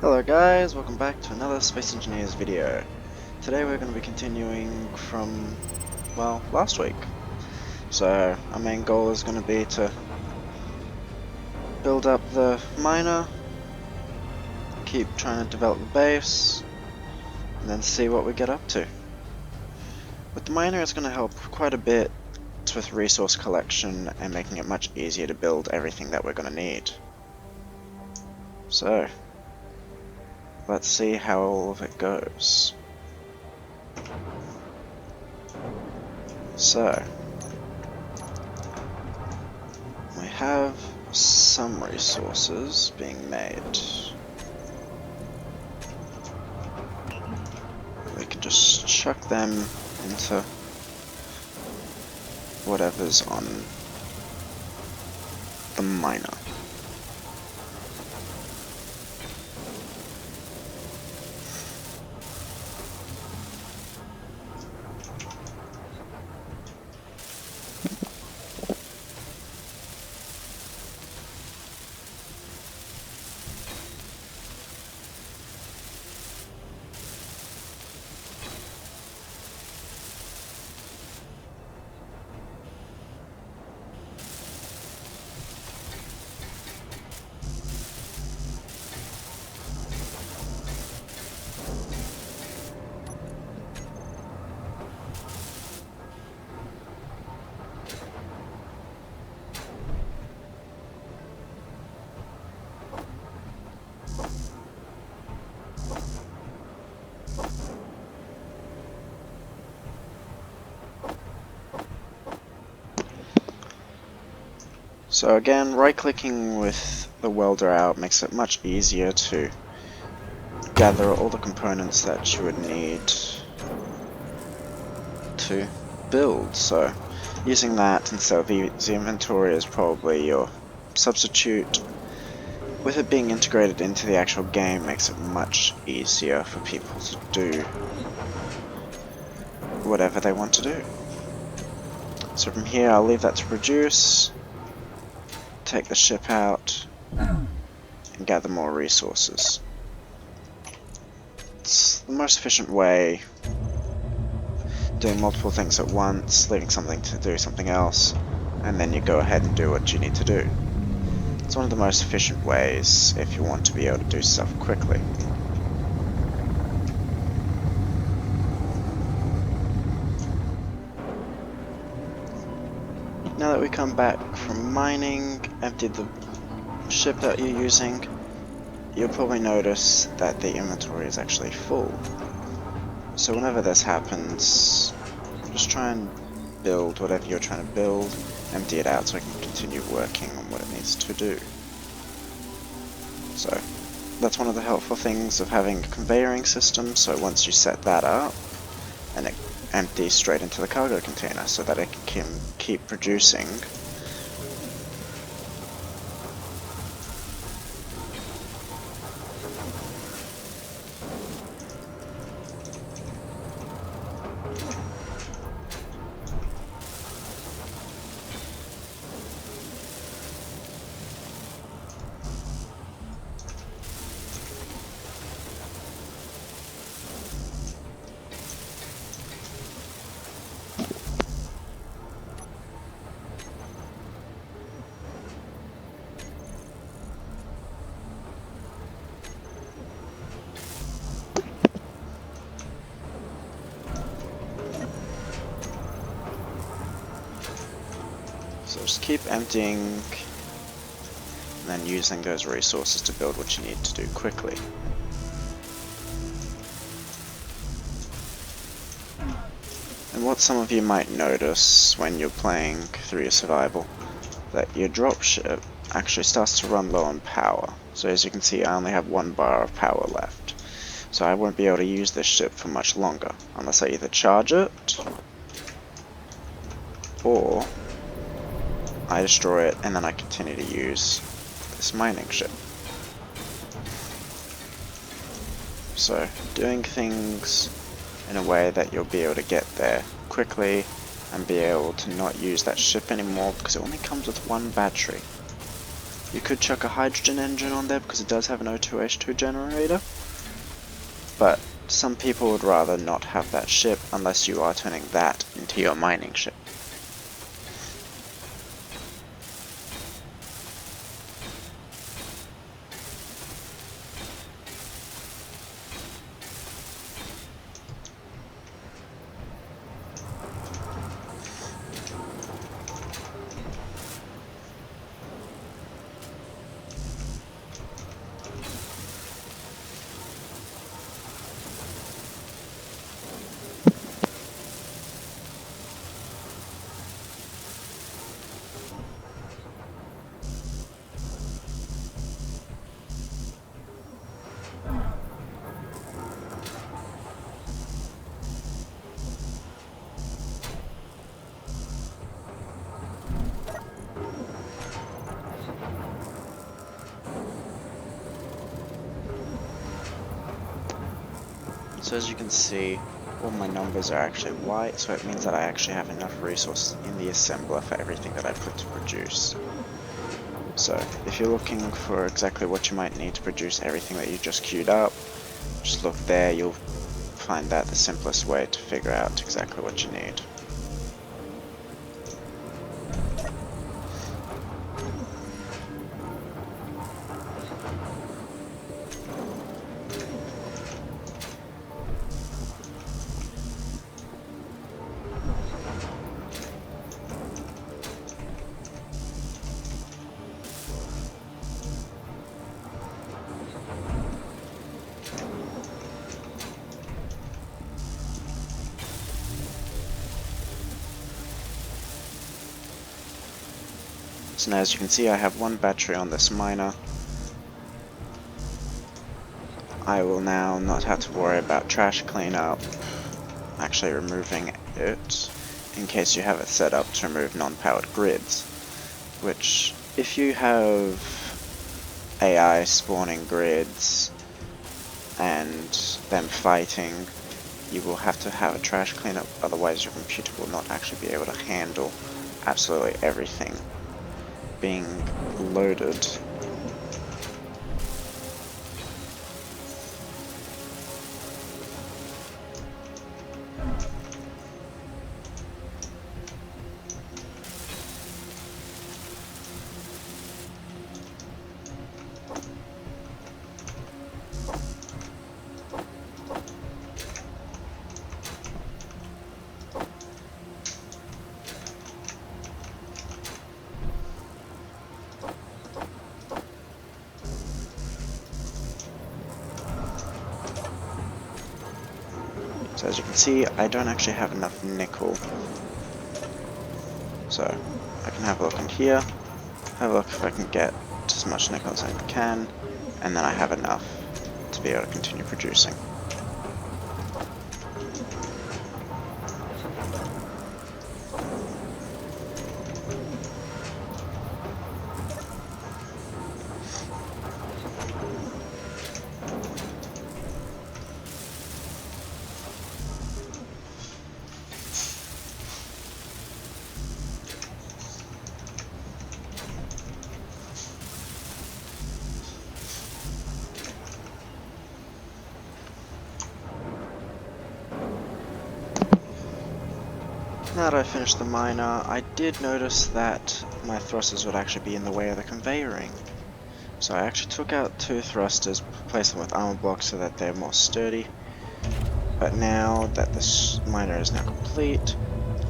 Hello guys, welcome back to another Space Engineers video. Today we're going to be continuing from, well, last week. So our main goal is going to be to build up the miner, keep trying to develop the base, and then see what we get up to. With the miner it's going to help quite a bit with resource collection and making it much easier to build everything that we're going to need. So, let's see how all of it goes. So, we have some resources being made. We can just chuck them into whatever's on the miner. So again, right-clicking with the welder out makes it much easier to gather all the components that you would need to build. So using that instead of the inventory is probably your substitute. With it being integrated into the actual game makes it much easier for people to do whatever they want to do. So from here I'll leave that to produce, take the ship out, and gather more resources. It's the most efficient way, doing multiple things at once, leaving something to do something else, and then you go ahead and do what you need to do. It's one of the most efficient ways if you want to be able to do stuff quickly. Now that we come back from mining, emptied the ship that you're using, you'll probably notice that the inventory is actually full. So whenever this happens, just try and build whatever you're trying to build, empty it out so I can continue working on what it needs to do. So that's one of the helpful things of having a conveyoring system, so once you set that up, and it empties straight into the cargo container so that it can keep producing. So just keep emptying and then using those resources to build what you need to do quickly. And what some of you might notice when you're playing through your survival, that your dropship actually starts to run low on power. So as you can see, I only have 1 bar of power left. So I won't be able to use this ship for much longer, unless I either charge it, or I destroy it and then I continue to use this mining ship. So doing things in a way that you'll be able to get there quickly and be able to not use that ship anymore because it only comes with 1 battery. You could chuck a hydrogen engine on there because it does have an O2H2 generator, but some people would rather not have that ship unless you are turning that into your mining ship. So as you can see, all my numbers are actually white, so it means that I actually have enough resources in the assembler for everything that I put to produce. So if you're looking for exactly what you might need to produce everything that you just queued up, just look there, you'll find that the simplest way to figure out exactly what you need. So now as you can see, I have one battery on this miner. I will now not have to worry about trash cleanup, actually removing it, in case you have it set up to remove non-powered grids, which if you have AI spawning grids and them fighting, you will have to have a trash cleanup, otherwise your computer will not actually be able to handle absolutely everything being loaded. So as you can see, I don't actually have enough nickel. So I can have a look in here, have a look if I can get as much nickel as I can, and then I have enough to be able to continue producing. Now that I finished the miner, I did notice that my thrusters would actually be in the way of the conveyoring. So I actually took out 2 thrusters, placed them with armor blocks so that they're more sturdy. But now that this miner is now complete,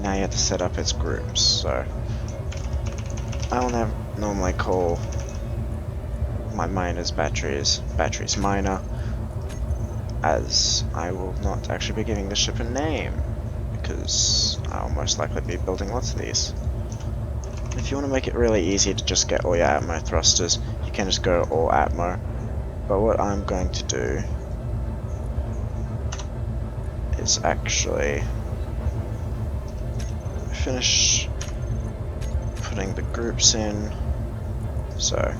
now you have to set up its groups. So I will normally call my miner's batteries miner, as I will not actually be giving the ship a name, because I'll most likely be building lots of these. If you want to make it really easy to just get all your Atmo thrusters, you can just go all Atmo. But what I'm going to do is actually finish putting the groups in. So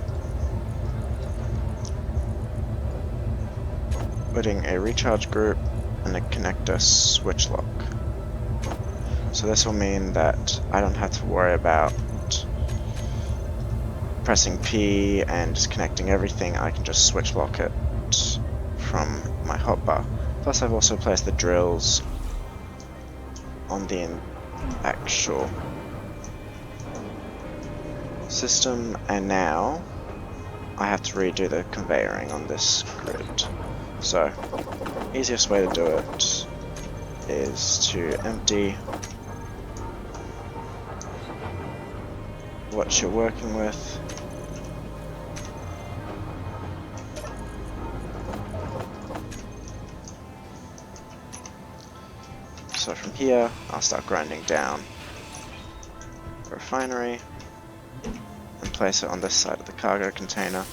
putting a recharge group and a connector switch lock. So this will mean that I don't have to worry about pressing P and just connecting everything, I can just switch lock it from my hotbar. Plus I've also placed the drills on the actual system, and now I have to redo the conveyoring on this grid. So, easiest way to do it is to empty what you're working with. So from here, I'll start grinding down the refinery and place it on this side of the cargo container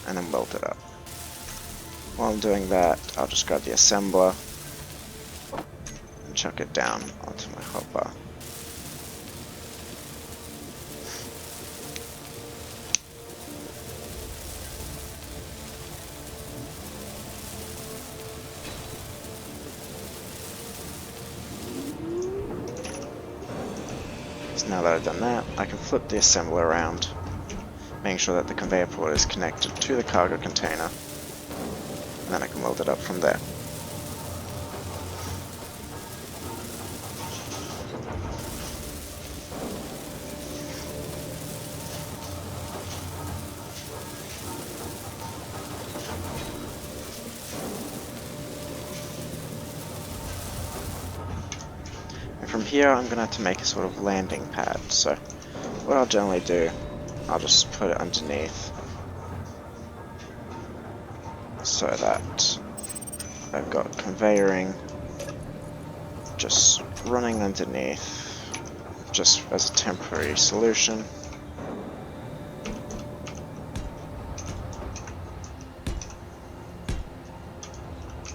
and then weld it up. While I'm doing that, I'll just grab the assembler and chuck it down onto my hotbar. So now that I've done that, I can flip the assembler around, making sure that the conveyor port is connected to the cargo container, and then I can weld it up from there. From here I'm going to have to make a sort of landing pad, so what I'll generally do, I'll just put it underneath so that I've got conveyoring just running underneath just as a temporary solution.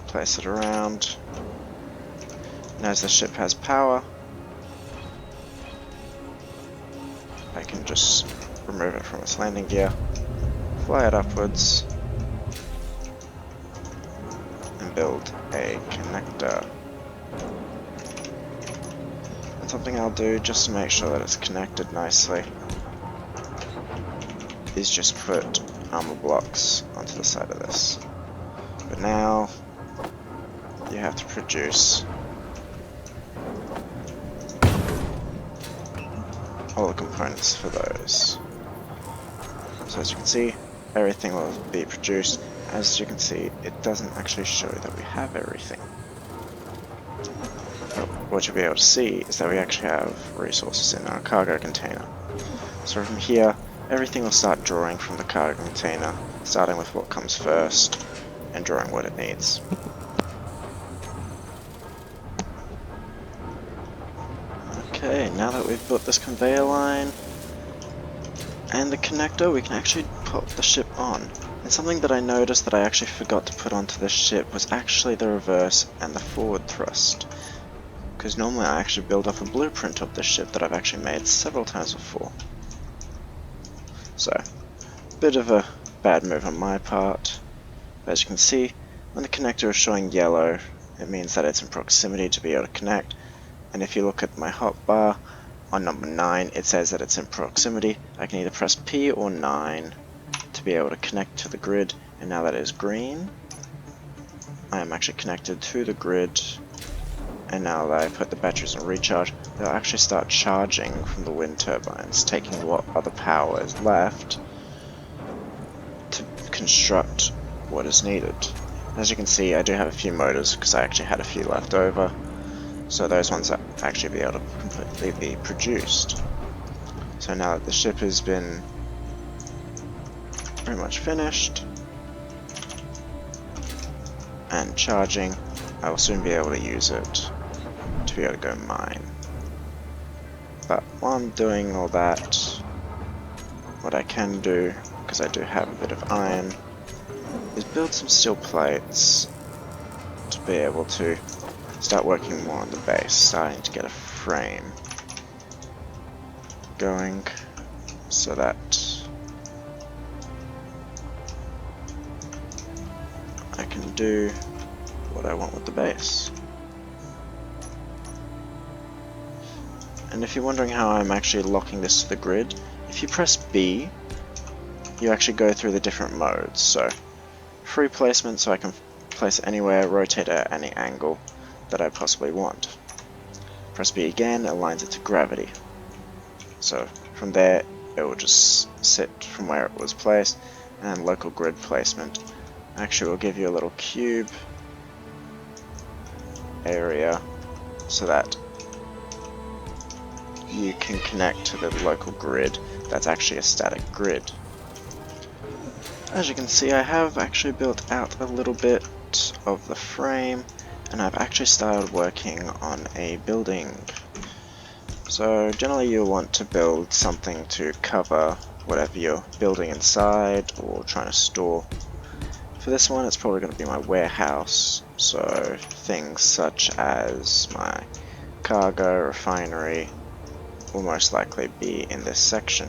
Place it around. And as the ship has power, I can just remove it from its landing gear, fly it upwards, and build a connector. And something I'll do just to make sure that it's connected nicely is just put armor blocks onto the side of this. But now you have to produce all the components for those. So as you can see, everything will be produced. As you can see, it doesn't actually show that we have everything. But what you'll be able to see is that we actually have resources in our cargo container. So from here, everything will start drawing from the cargo container, starting with what comes first and drawing what it needs. Okay, now that we've built this conveyor line and the connector, we can actually put the ship on. And something that I noticed that I actually forgot to put onto the ship was actually the reverse and the forward thrust. Because normally I actually build up a blueprint of this ship that I've actually made several times before. So, bit of a bad move on my part. But as you can see, when the connector is showing yellow, it means that it's in proximity to be able to connect. And if you look at my hotbar, on number 9, it says that it's in proximity. I can either press P or 9 to be able to connect to the grid, and now that it is green, I am actually connected to the grid, and now that I put the batteries on recharge, they'll actually start charging from the wind turbines, taking what other power is left to construct what is needed. As you can see, I do have a few motors, because I actually had a few left over. So those ones will actually be able to completely be produced. So now that the ship has been pretty much finished and charging, I will soon be able to use it to be able to go mine. But while I'm doing all that, what I can do, because I do have a bit of iron, is build some steel plates to be able to start working more on the base, starting to get a frame going so that I can do what I want with the base. And if you're wondering how I'm actually locking this to the grid, if you press B, you actually go through the different modes. So free placement, so I can place it anywhere, rotate it at any angle that I possibly want. Press B again, aligns it to gravity. So from there it will just sit from where it was placed. And local grid placement actually will give you a little cube area so that you can connect to the local grid that's actually a static grid. As you can see, I have actually built out a little bit of the frame, and I've actually started working on a building. So generally you'll want to build something to cover whatever you're building inside or trying to store. For this one it's probably going to be my warehouse, so things such as my cargo refinery will most likely be in this section.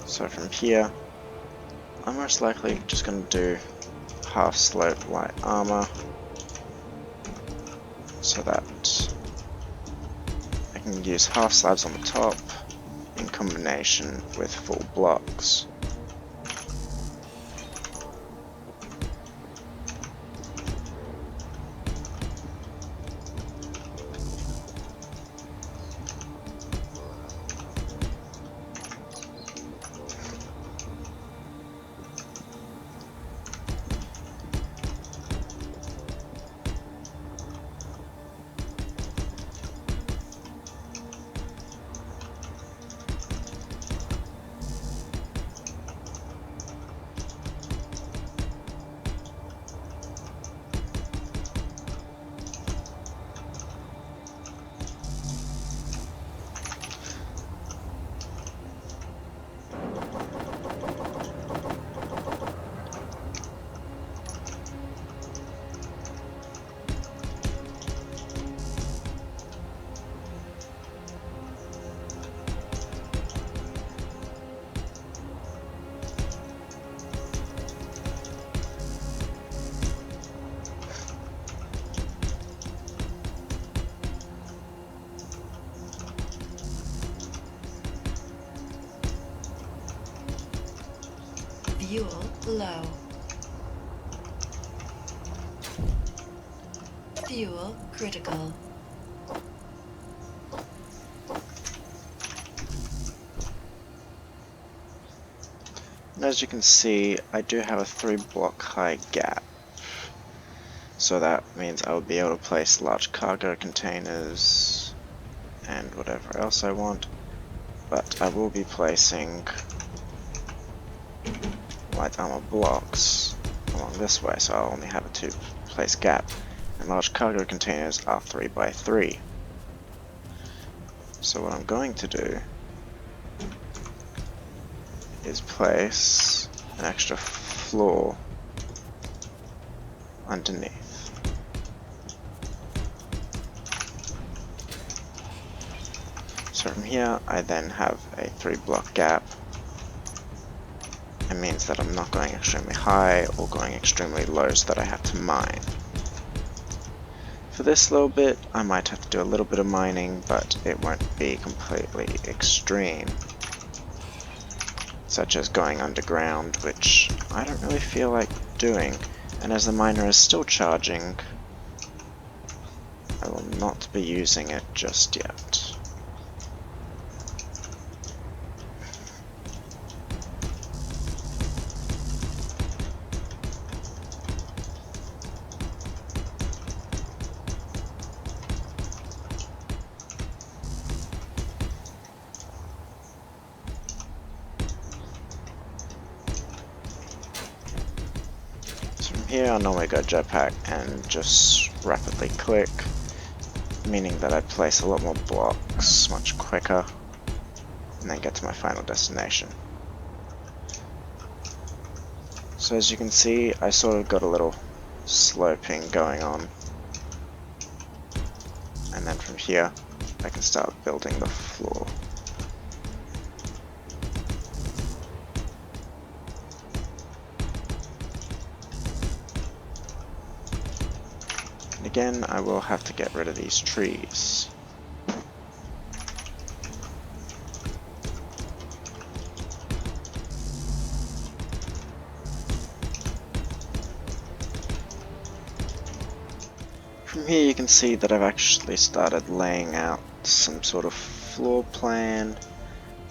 So from here, I'm most likely just going to do half slope light armor so that I can use half slabs on the top in combination with full blocks. Fuel low. Fuel critical. And as you can see, I do have a 3-block high gap. So that means I will be able to place large cargo containers and whatever else I want. But I will be placing light armor blocks along this way, so I'll only have a 2-place gap. And large cargo containers are 3 by 3. So what I'm going to do is place an extra floor underneath. So from here I then have a 3-block gap. It means that I'm not going extremely high or going extremely low so that I have to mine. For this little bit I might have to do a little bit of mining, but it won't be completely extreme, such as going underground, which I don't really feel like doing, and as the miner is still charging, I will not be using it just yet. Here I normally go jetpack and just rapidly click, meaning that I place a lot more blocks much quicker and then get to my final destination. So as you can see, I sort of got a little sloping going on, and then from here I can start building the floor. Again, I will have to get rid of these trees. from here you can see that I've actually started laying out some sort of floor plan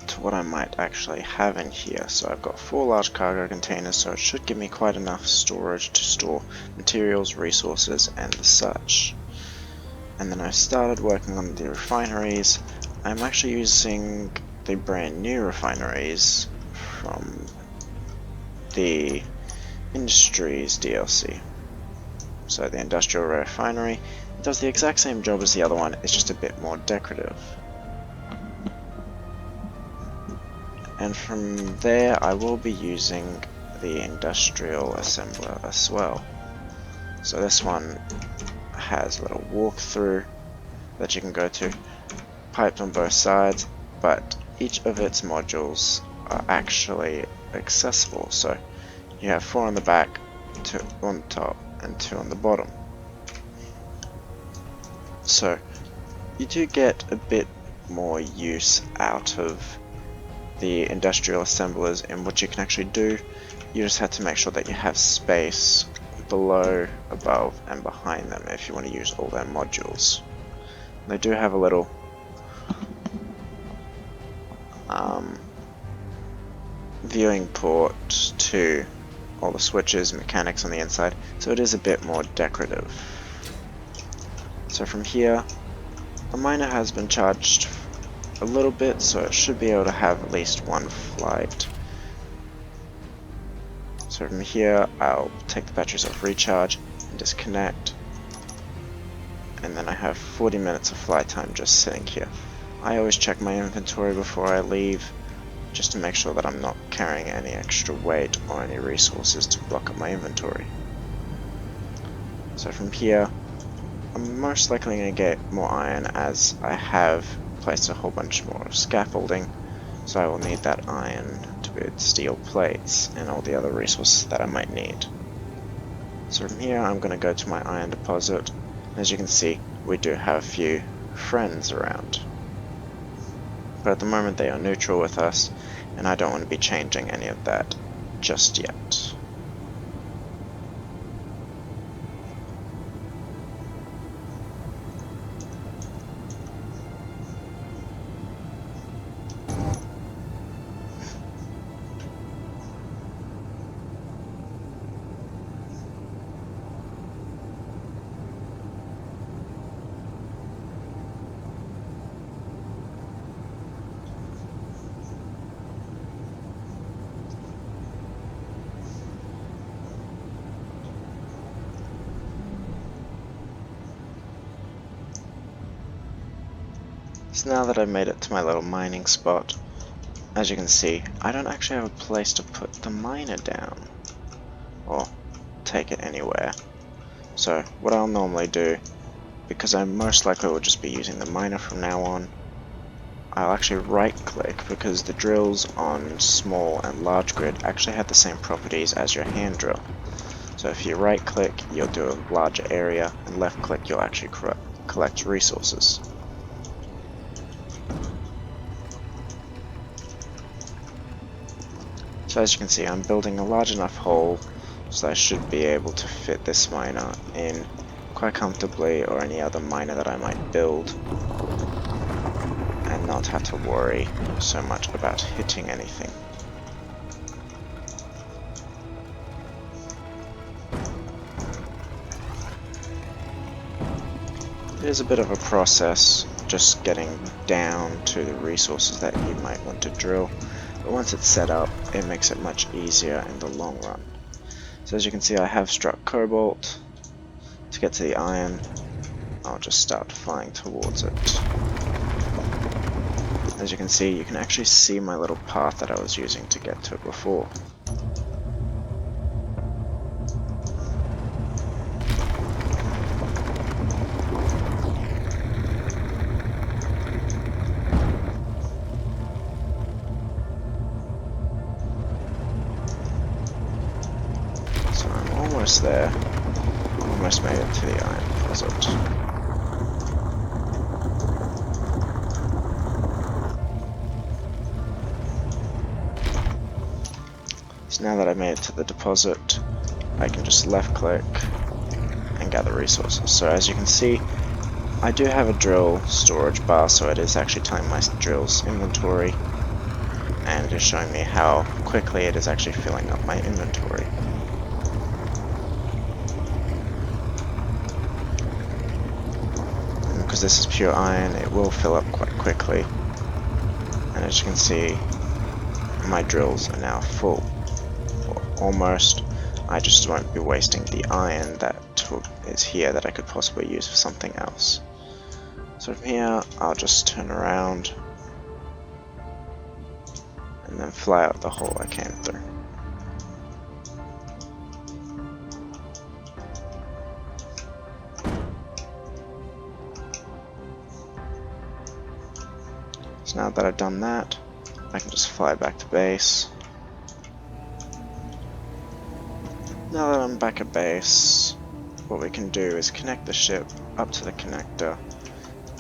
to what I might actually have in here. So I've got 4 large cargo containers, so it should give me quite enough storage to store materials, resources, and the such. And then I started working on the refineries. I'm actually using the brand new refineries from the Industries DLC. So the Industrial Refinery does the exact same job as the other one, it's just a bit more decorative. And from there I will be using the Industrial Assembler as well. So this one has a little walkthrough that you can go to, pipes on both sides, but each of its modules are actually accessible. So you have 4 on the back, 2 on the top, and 2 on the bottom. So you do get a bit more use out of the industrial assemblers in what you can actually do. You just have to make sure that you have space below, above, and behind them if you want to use all their modules. They do have a little viewing port to all the switches, mechanics on the inside, so it is a bit more decorative. So from here, the miner has been charged a little bit, so it should be able to have at least 1 flight. So from here, I'll take the batteries off recharge and disconnect, and then I have 40 minutes of flight time just sitting here. I always check my inventory before I leave, just to make sure that I'm not carrying any extra weight or any resources to block up my inventory. So from here, I'm most likely going to get more iron, as I have placed a whole bunch more scaffolding, so I will need that iron to build steel plates and all the other resources that I might need. So from here I'm going to go to my iron deposit. As you can see, we do have a few friends around, but at the moment they are neutral with us, and I don't want to be changing any of that just yet. So now that I've made it to my little mining spot, as you can see, I don't actually have a place to put the miner down, or take it anywhere. So what I'll normally do, because I most likely will just be using the miner from now on, I'll actually right click, because the drills on small and large grid actually have the same properties as your hand drill. So if you right click, you'll do a larger area, and left click you'll actually collect resources. So as you can see, I'm building a large enough hole so I should be able to fit this miner in quite comfortably, or any other miner that I might build, and not have to worry so much about hitting anything. It is a bit of a process just getting down to the resources that you might want to drill, but once it's set up, it makes it much easier in the long run. So as you can see, I have struck cobalt. To get to the iron, I'll just start flying towards it. As you can see, you can actually see my little path that I was using to get to it before. Almost there. Almost made it to the iron deposit. So now that I've made it to the deposit, I can just left click and gather resources. So as you can see, I do have a drill storage bar, so it is actually telling my drill's inventory, and it is showing me how quickly it is actually filling up my inventory. And because this is pure iron, it will fill up quite quickly. And as you can see, my drills are now full. Or almost. I just won't be wasting the iron that is here that I could possibly use for something else. So from here, I'll just turn around and then fly out the hole I came through. So now that I've done that, I can just fly back to base. Now that I'm back at base, what we can do is connect the ship up to the connector,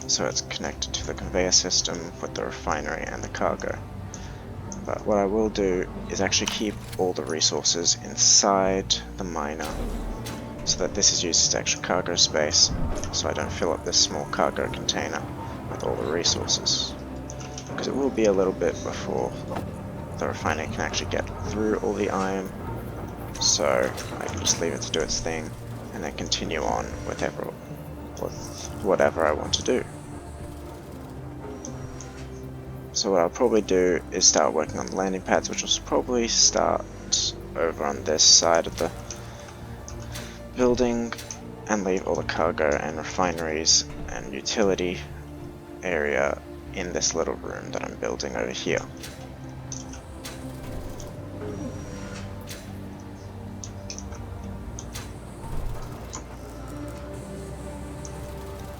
so it's connected to the conveyor system with the refinery and the cargo. But what I will do is actually keep all the resources inside the miner, so that this is used as extra cargo space, so I don't fill up this small cargo container with all the resources. Because it will be a little bit before the refinery can actually get through all the iron, so I can just leave it to do its thing and then continue on with whatever I want to do. So what I'll probably do is start working on the landing pads, which will probably start over on this side of the building, and leave all the cargo and refineries and utility area in this little room that I'm building over here.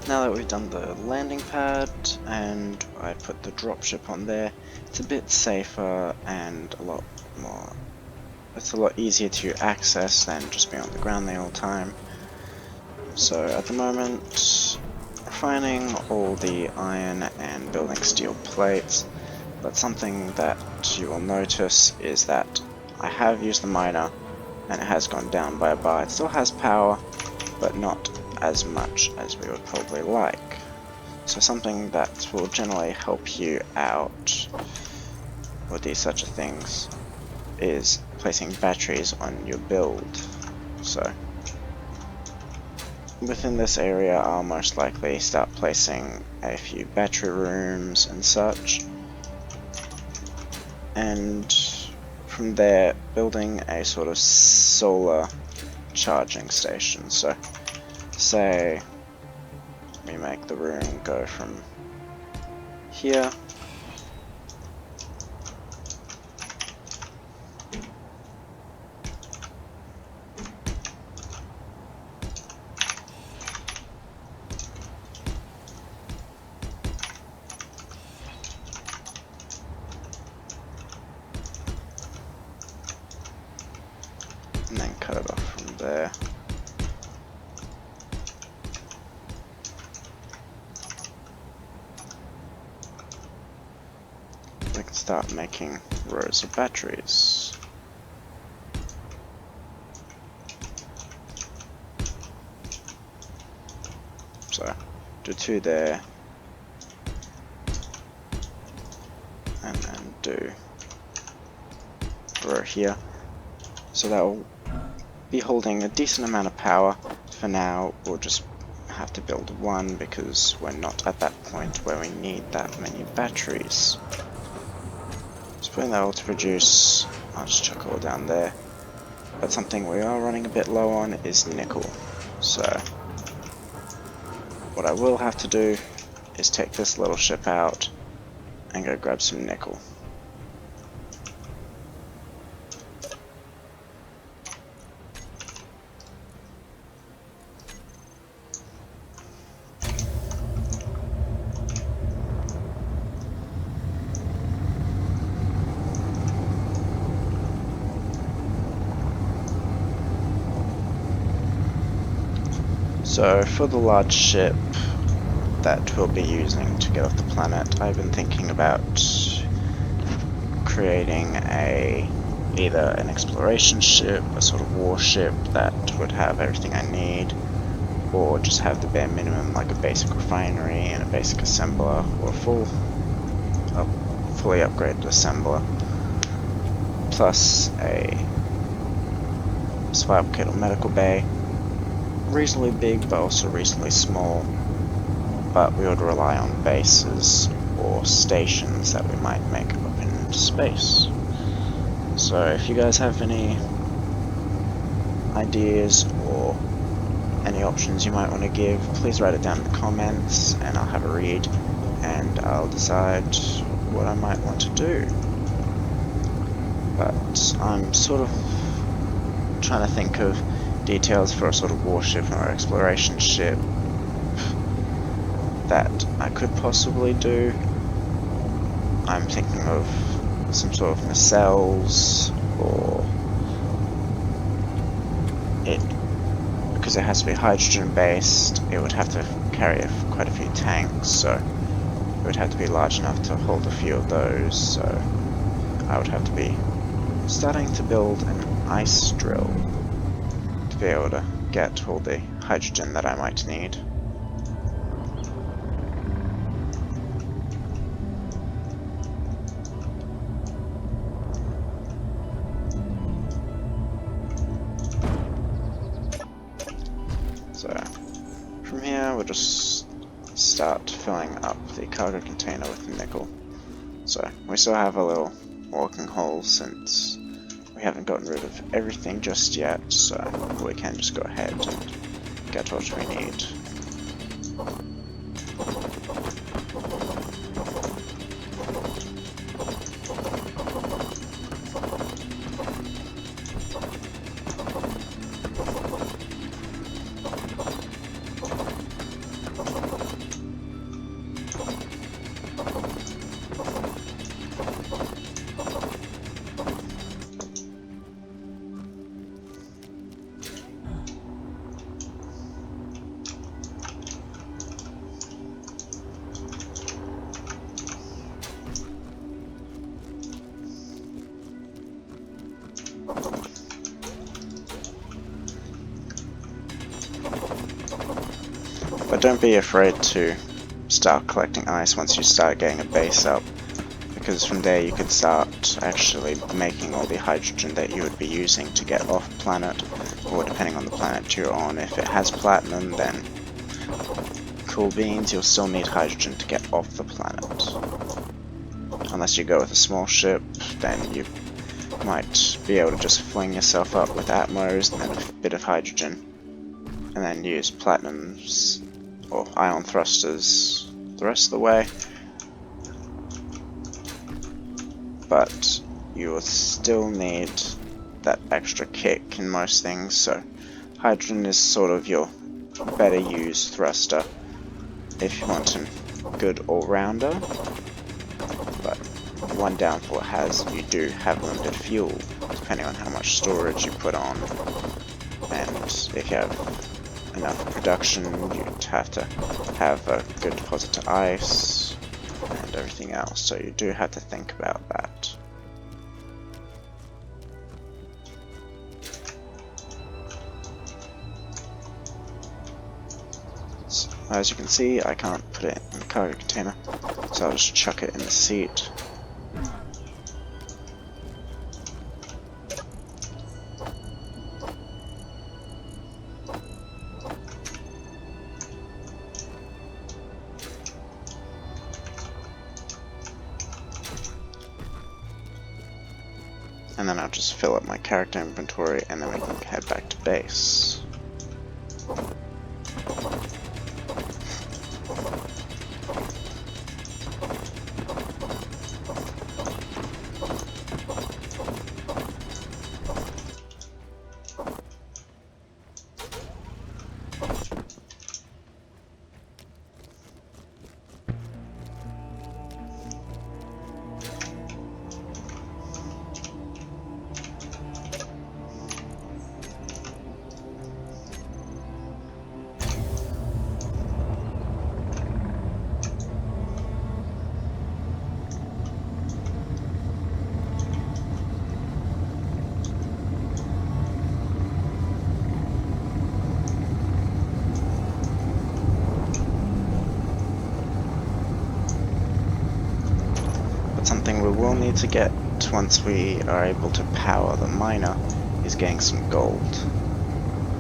Now that we've done the landing pad and I put the dropship on there, it's a bit safer and it's a lot easier to access than just being on the ground the whole time. So at the moment, refining all the iron and building steel plates, but something that you will notice is that I have used the miner and it has gone down by a bar. It still has power, but not as much as we would probably like. So something that will generally help you out with these such things is placing batteries on your build. So within this area I'll most likely start placing a few battery rooms and such, and from there building a sort of solar charging station. So say we make the room go from here and then cut it off from there. We can start making rows of batteries. So do 2 there, and then do a row here. So that will be holding a decent amount of power. For now, we'll just have to build 1 because we're not at that point where we need that many batteries. Just putting that all to produce, I'll just chuck it all down there. But something we are running a bit low on is nickel. So what I will have to do is take this little ship out and go grab some nickel. So for the large ship that we'll be using to get off the planet, I've been thinking about creating either an exploration ship, a sort of warship that would have everything I need, or just have the bare minimum like a basic refinery and a basic assembler, or a fully upgraded assembler, plus a survival kit or medical bay, reasonably big but also reasonably small, but we would rely on bases or stations that we might make up in space. So if you guys have any ideas or any options you might want to give, please write it down in the comments and I'll have a read and I'll decide what I might want to do. But I'm sort of trying to think of details for a sort of warship or exploration ship that I could possibly do. I'm thinking of some sort of nacelles, or because it has to be hydrogen based, it would have to carry quite a few tanks, so it would have to be large enough to hold a few of those, so I would have to be starting to build an ice drill to be able to get all the hydrogen that I might need. So from here we'll just start filling up the cargo container with nickel. So we still have a little walking hole since we haven't gotten rid of everything just yet, so we can just go ahead and get what we need. But don't be afraid to start collecting ice once you start getting a base up, because from there you could start actually making all the hydrogen that you would be using to get off planet, or depending on the planet you're on, if it has platinum then cool beans, you'll still need hydrogen to get off the planet. Unless you go with a small ship, then you might be able to just fling yourself up with Atmos and then a bit of hydrogen, and then use platinums or ion thrusters the rest of the way. But you will still need that extra kick in most things, so hydrogen is sort of your better used thruster if you want a good all-rounder. But one downfall it has, you do have limited fuel depending on how much storage you put on, and if you have enough production you'd have to have a good deposit to ice and everything else, so you do have to think about that. So, as you can see, I can't put it in the cargo container, so I'll just chuck it in the seat. And then I'll just fill up my character inventory and then we can head back to base. need to get once we are able to power the miner is getting some gold.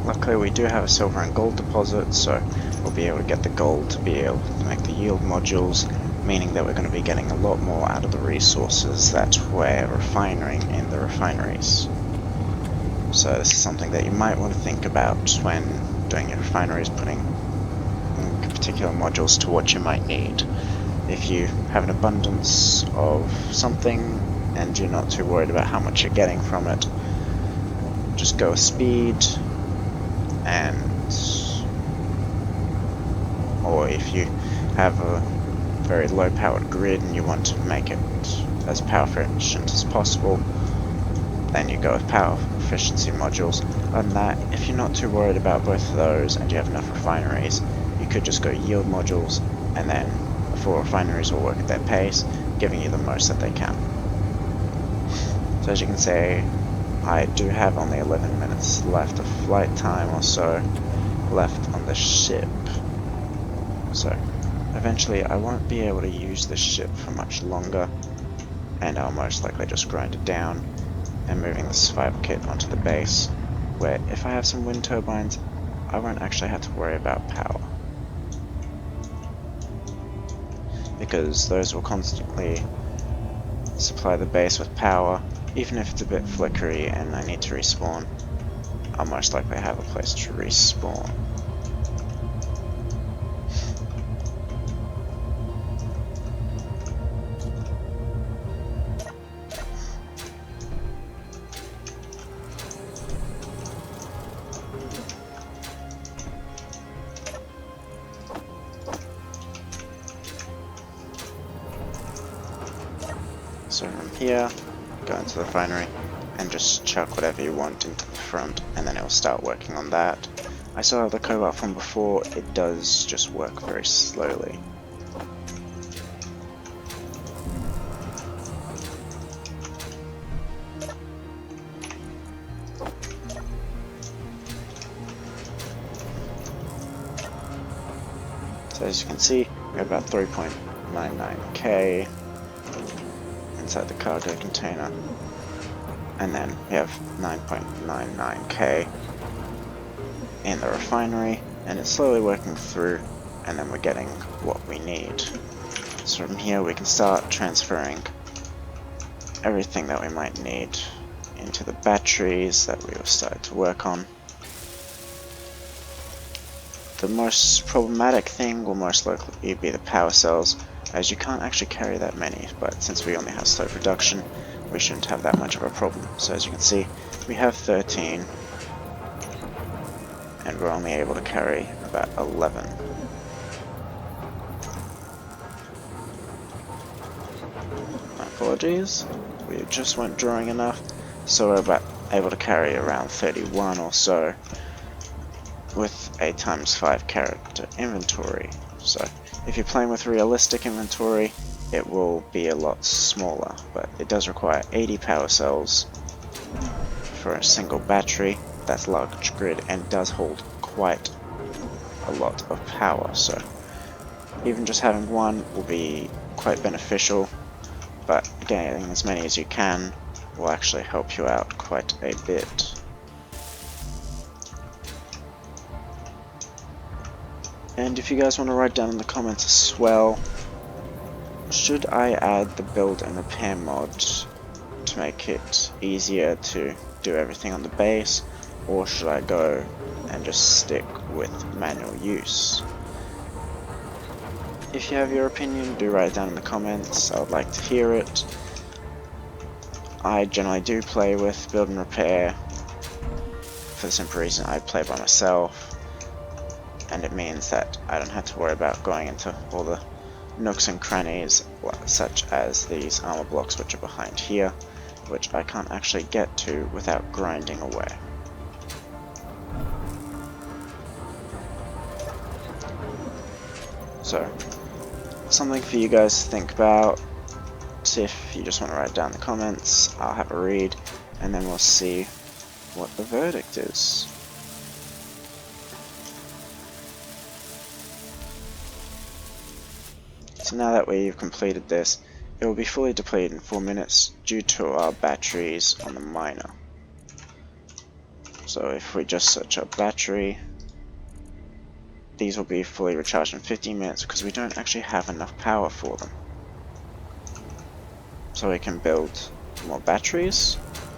Luckily we do have a silver and gold deposit, so we'll be able to get the gold to be able to make the yield modules, meaning that we're going to be getting a lot more out of the resources that we're refining in the refineries. So this is something that you might want to think about when doing your refineries, putting particular modules to what you might need. If you have an abundance of something and you're not too worried about how much you're getting from it, just go with speed, or if you have a very low powered grid and you want to make it as power efficient as possible, then you go with power efficiency modules. Other than that, if you're not too worried about both of those and you have enough refineries, you could just go yield modules, and then the 4 refineries will work at their pace, giving you the most that they can. So as you can see, I do have only 11 minutes left of flight time or so left on the ship. So eventually I won't be able to use this ship for much longer, and I'll most likely just grind it down and moving the survival kit onto the base, where if I have some wind turbines, I won't actually have to worry about power, because those will constantly supply the base with power. Even if it's a bit flickery and I need to respawn, I'll most likely have a place to respawn. So from here, go into the refinery and just chuck whatever you want into the front, and then it will start working on that. I saw the cobalt from before, it does just work very slowly. So as you can see, we have about 3.99k inside the cargo container, and then we have 9.99k in the refinery, and it's slowly working through, and then we're getting what we need. So from here we can start transferring everything that we might need into the batteries that we will start to work on. The most problematic thing will most likely be the power cells, as you can't actually carry that many, but since we only have slow production, we shouldn't have that much of a problem. So as you can see, we have 13, and we're only able to carry about 11. My apologies, we just weren't drawing enough, so we're about able to carry around 31 or so with a ×5 character inventory. So if you're playing with realistic inventory, it will be a lot smaller, but it does require 80 power cells for a single battery. That's large grid and does hold quite a lot of power, so even just having one will be quite beneficial, but getting as many as you can will actually help you out quite a bit. And if you guys want to write down in the comments as well, should I add the build and repair mod to make it easier to do everything on the base, or should I go and just stick with manual use? If you have your opinion, do write it down in the comments. I would like to hear it. I generally do play with build and repair for the simple reason I play by myself, and it means that I don't have to worry about going into all the nooks and crannies such as these armor blocks which are behind here, which I can't actually get to without grinding away. So, something for you guys to think about. If you just want to write down in the comments, I'll have a read, and then we'll see what the verdict is. So now that we've completed this, it will be fully depleted in 4 minutes due to our batteries on the miner. So if we just search up battery, these will be fully recharged in 15 minutes because we don't actually have enough power for them. So we can build more batteries,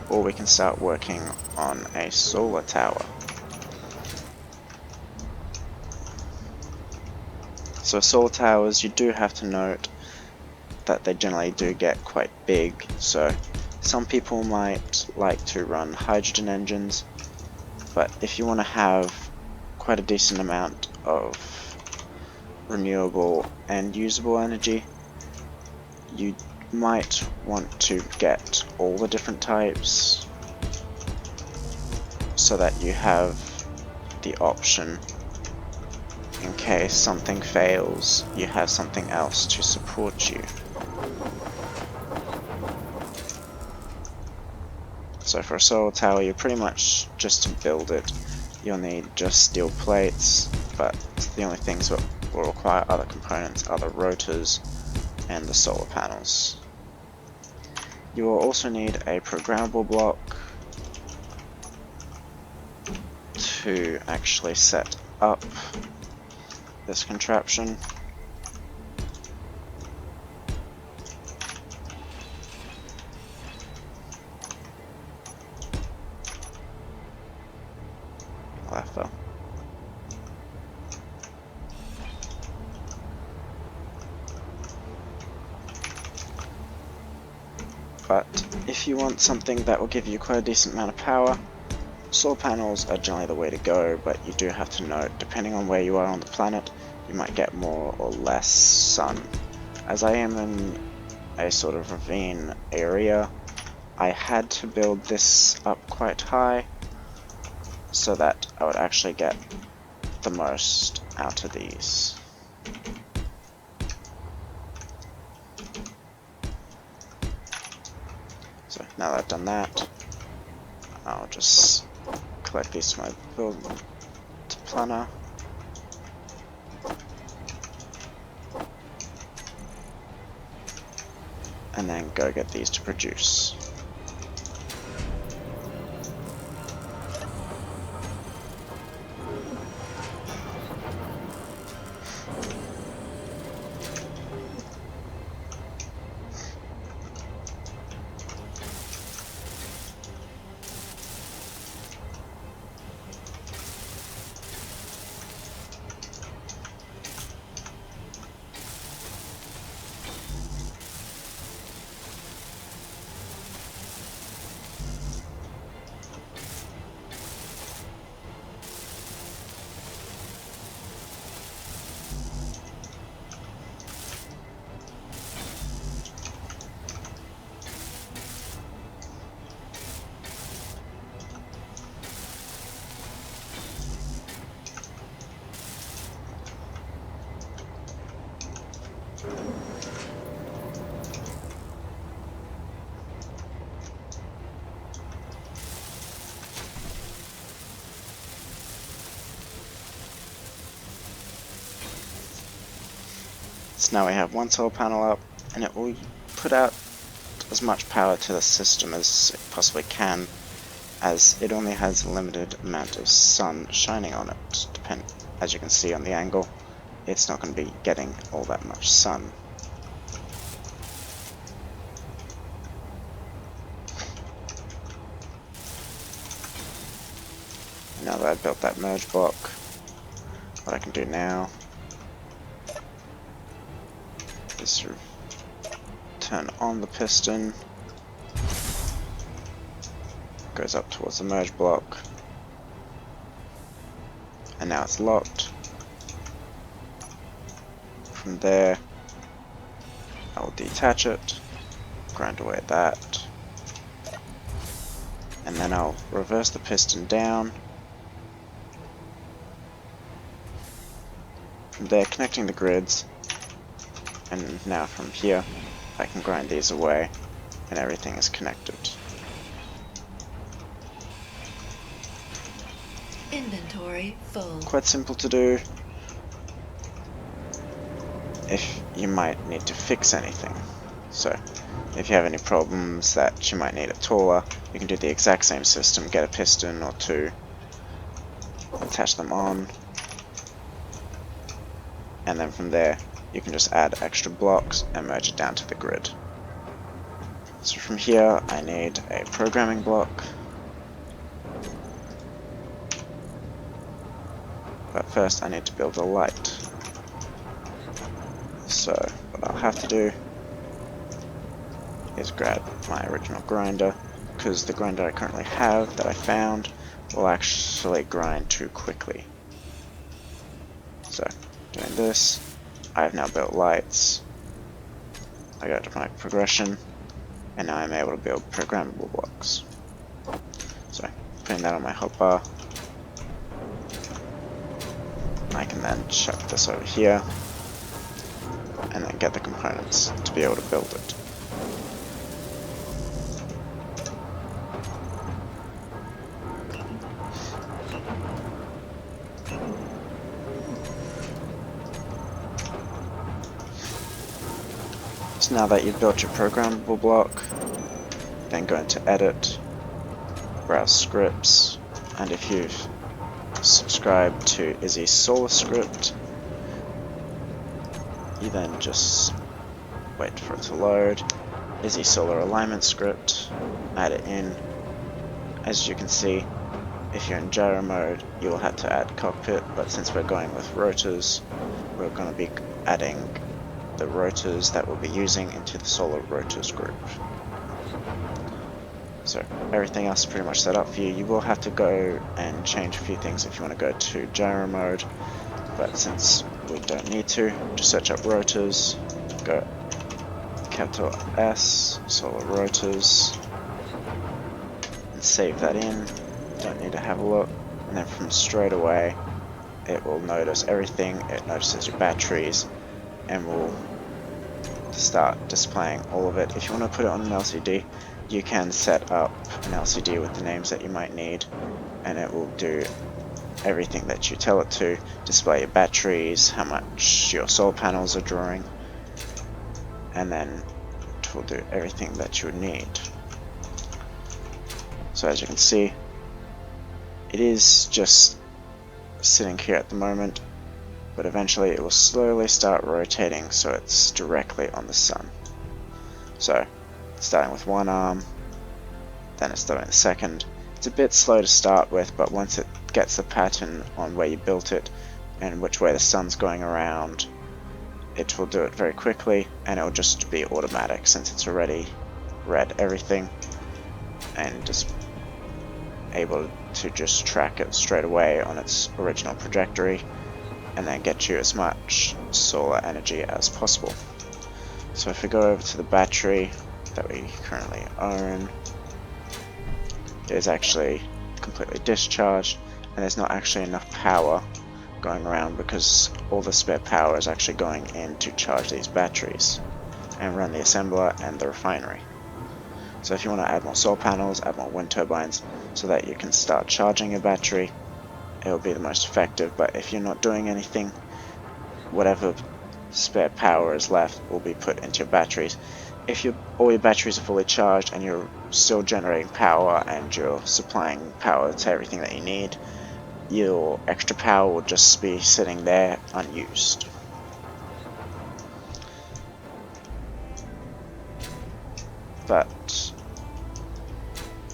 or we can start working on a solar tower. So solar towers, you do have to note that they generally do get quite big, so some people might like to run hydrogen engines, but if you want to have quite a decent amount of renewable and usable energy, you might want to get all the different types so that you have the option, in case something fails, you have something else to support you. So for a solar tower, you pretty much, just to build it, you'll need just steel plates, but the only things that will require other components are the rotors and the solar panels. You will also need a programmable block to actually set up this contraption. Left. But if you want something that will give you quite a decent amount of power, solar panels are generally the way to go, but you do have to note, depending on where you are on the planet, you might get more or less sun. As I am in a sort of ravine area, I had to build this up quite high so that I would actually get the most out of these. So now that I've done that, I'll just collect these to my build planner. And then go get these to produce. So now we have one solar panel up, and it will put out as much power to the system as it possibly can, as it only has a limited amount of sun shining on it. As you can see on the angle, it's not going to be getting all that much sun. Now that I've built that merge block, what I can do now is sort of turn on the piston, goes up towards the merge block, and now it's locked. From there, I'll detach it, grind away at that, and then I'll reverse the piston down. From there, connecting the grids, and now from here I can grind these away and everything is connected. Inventory full. Quite simple to do. If you might need to fix anything. So if you have any problems that you might need it taller, you can do the exact same system, get a piston or two, attach them on, and then from there you can just add extra blocks and merge it down to the grid. So from here I need a programming block, but first I need to build a light. So what I'll have to do is grab my original grinder, because the grinder I currently have that I found will actually grind too quickly. So doing this, I have now built lights. I go to my progression, and now I'm able to build programmable blocks. So putting that on my hotbar, I can then chuck this over here and then get the components to be able to build it. So now that you've built your programmable block, then go into edit, browse scripts, and if you've subscribed to Izzy's Solar script, you then just wait for it to load. Izzy Solar alignment script, add it in. As you can see, if you're in gyro mode, you will have to add cockpit, but since we're going with rotors, we're going to be adding the rotors that we'll be using into the solar rotors group. So everything else is pretty much set up for you. You will have to go and change a few things if you want to go to gyro mode, but since we don't need to, just search up rotors, go capital S, solar rotors, and save that in. Don't need to have a look, and then from straight away it will notice everything. It notices your batteries and will start displaying all of it. If you want to put it on an LCD, you can set up an LCD with the names that you might need, and it will do everything that you tell it to. Display your batteries, how much your solar panels are drawing, and then it will do everything that you would need. So as you can see, it is just sitting here at the moment, but eventually it will slowly start rotating so it's directly on the sun. So starting with one arm, then it's doing the second. It's a bit slow to start with, but once it gets the pattern on where you built it and which way the sun's going around, it will do it very quickly, and it will just be automatic since it's already read everything and just able to just track it straight away on its original trajectory and then get you as much solar energy as possible. So if we go over to the battery that we currently own, it is actually completely discharged, and there's not actually enough power going around because all the spare power is actually going in to charge these batteries and run the assembler and the refinery. So if you want to add more solar panels, add more wind turbines so that you can start charging your battery, it will be the most effective. But if you're not doing anything, whatever spare power is left will be put into your batteries. If all your batteries are fully charged and you're still generating power and you're supplying power to everything that you need, your extra power will just be sitting there unused. But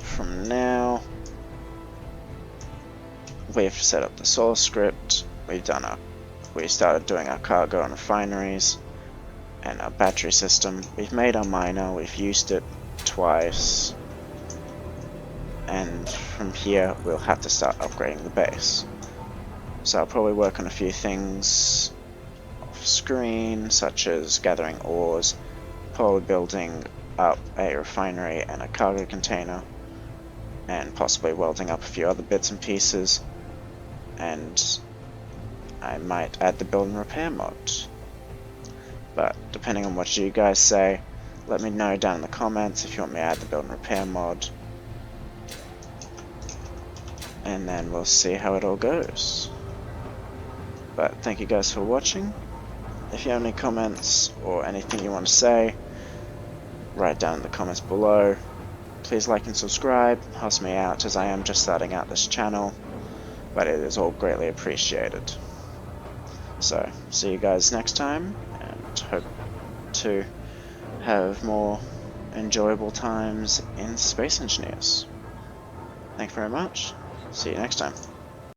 from now, we've set up the solar script, we started doing our cargo and refineries and our battery system. We've made our miner, we've used it twice, and from here we'll have to start upgrading the base. So I'll probably work on a few things off screen, such as gathering ores, probably building up a refinery and a cargo container, and possibly welding up a few other bits and pieces, and I might add the build and repair mod. But depending on what you guys say, let me know down in the comments if you want me to add the build and repair mod, and then we'll see how it all goes. But thank you guys for watching. If you have any comments or anything you want to say, write down in the comments below. Please like and subscribe, helps me out as I am just starting out this channel, but it is all greatly appreciated. So, see you guys next time, and hope to have more enjoyable times in Space Engineers. Thank you very much. See you next time.